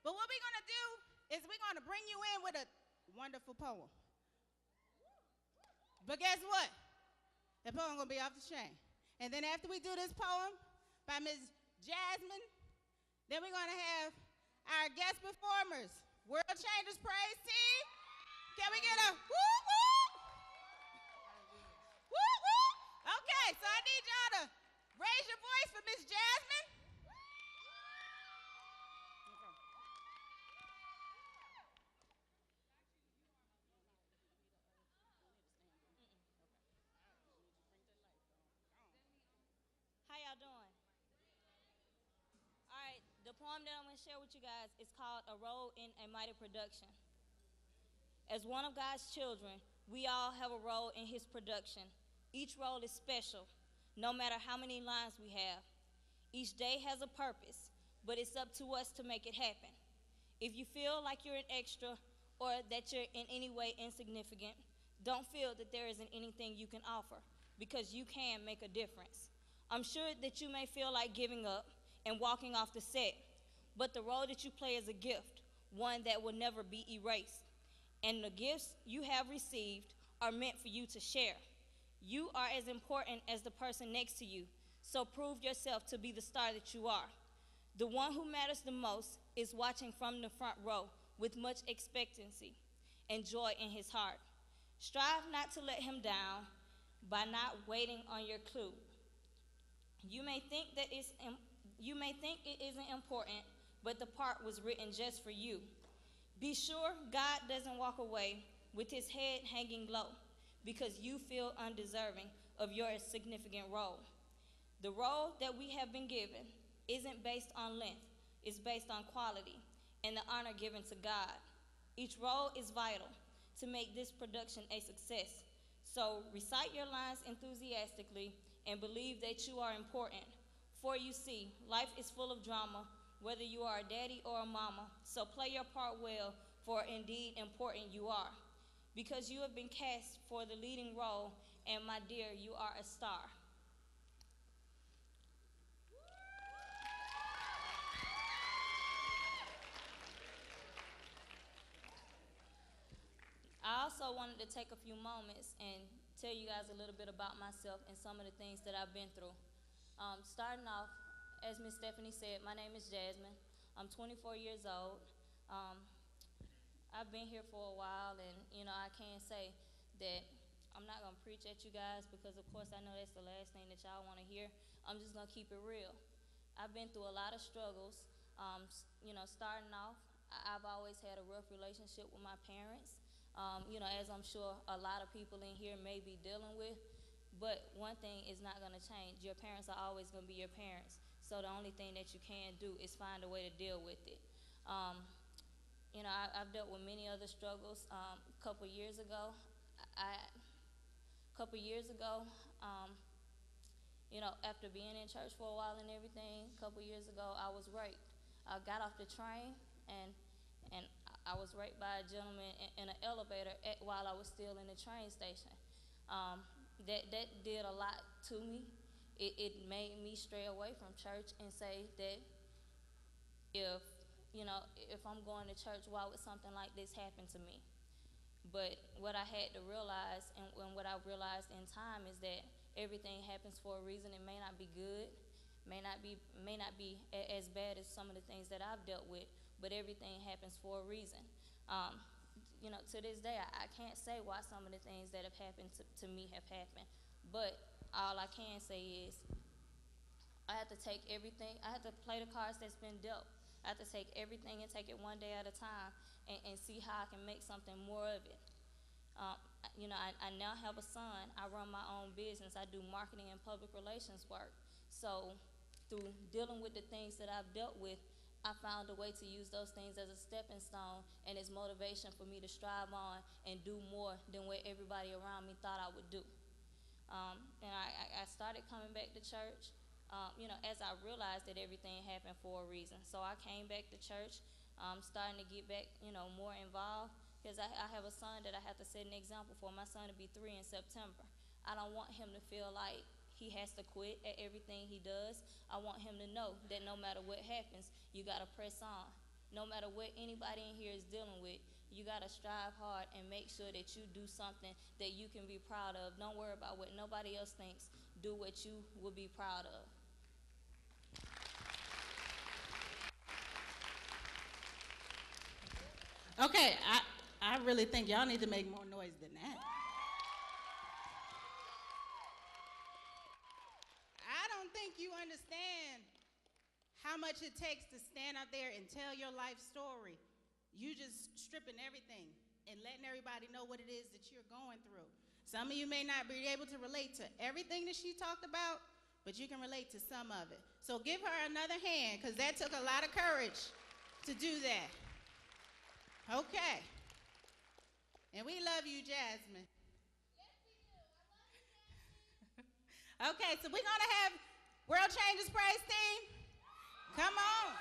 But what we're going to do is we're going to bring you in with a wonderful poem. But guess what? The poem going to be off the chain. And then after we do this poem by Ms. Jasmine, then we're going to have our guest performers, World Changers Praise Team. Can we get a woo-woo? Woo-woo? Okay, so I need y'all to raise your voice for Ms. Jasmine. How y'all doing? All right, the poem that I'm going to share with you guys is called A Role in a Mighty Production. As one of God's children, we all have a role in his production. Each role is special, no matter how many lines we have. Each day has a purpose, but it's up to us to make it happen. If you feel like you're an extra or that you're in any way insignificant, don't feel that there isn't anything you can offer, because you can make a difference. I'm sure that you may feel like giving up and walking off the set, but the role that you play is a gift, one that will never be erased. And the gifts you have received are meant for you to share. You are as important as the person next to you, so prove yourself to be the star that you are. The one who matters the most is watching from the front row with much expectancy and joy in his heart. Strive not to let him down by not waiting on your clue. You may think it isn't important, but the part was written just for you. Be sure God doesn't walk away with his head hanging low because you feel undeserving of your significant role. The role that we have been given isn't based on length, it's based on quality and the honor given to God. Each role is vital to make this production a success. So recite your lines enthusiastically and believe that you are important. For you see, life is full of drama, whether you are a daddy or a mama. So play your part well, for indeed important you are. Because you have been cast for the leading role, and my dear, you are a star. I also wanted to take a few moments and tell you guys a little bit about myself and some of the things that I've been through. Starting off, as Miss Stephanie said, my name is Jasmine. I'm 24 years old. I've been here for a while, and I can't say that I'm not gonna preach at you guys, because of course I know that's the last thing that y'all wanna hear. I'm just gonna keep it real. I've been through a lot of struggles. Starting off, I've always had a rough relationship with my parents. As I'm sure a lot of people in here may be dealing with. But one thing is not going to change. Your parents are always going to be your parents. So the only thing that you can do is find a way to deal with it. I've dealt with many other struggles. A couple years ago, after being in church for a while and everything, a couple years ago, I was raped. I got off the train, and I was raped by a gentleman in an elevator while I was still in the train station. That did a lot to me. It made me stray away from church and say that if I'm going to church, why would something like this happen to me? But what I had to realize, and what I realized in time, is that everything happens for a reason. It may not be good, may not be as bad as some of the things that I've dealt with, but everything happens for a reason. To this day, I can't say why some of the things that have happened to me have happened, but all I can say is I have to take everything, I have to play the cards that's been dealt. I have to take everything and take it one day at a time and see how I can make something more of it. I now have a son. I run my own business. I do marketing and public relations work. So through dealing with the things that I've dealt with, I found a way to use those things as a stepping stone and as motivation for me to strive on and do more than what everybody around me thought I would do. I started coming back to church, as I realized that everything happened for a reason. So I came back to church, starting to get back, more involved, because I have a son that I have to set an example for. My son will be 3 in September. I don't want him to feel like he has to quit at everything he does. I want him to know that no matter what happens, you got to press on. No matter what anybody in here is dealing with, you got to strive hard and make sure that you do something that you can be proud of. Don't worry about what nobody else thinks. Do what you will be proud of. Okay, I really think y'all need to make more noise than that. I don't think you understand how much it takes to stand out there and tell your life story. You just stripping everything and letting everybody know what it is that you're going through. Some of you may not be able to relate to everything that she talked about, but you can relate to some of it. So give her another hand, because that took a lot of courage to do that. Okay. And we love you, Jasmine. Yes, we do. I love you, Jasmine. Okay, so we're going to have World Changers Praise Team. Come on.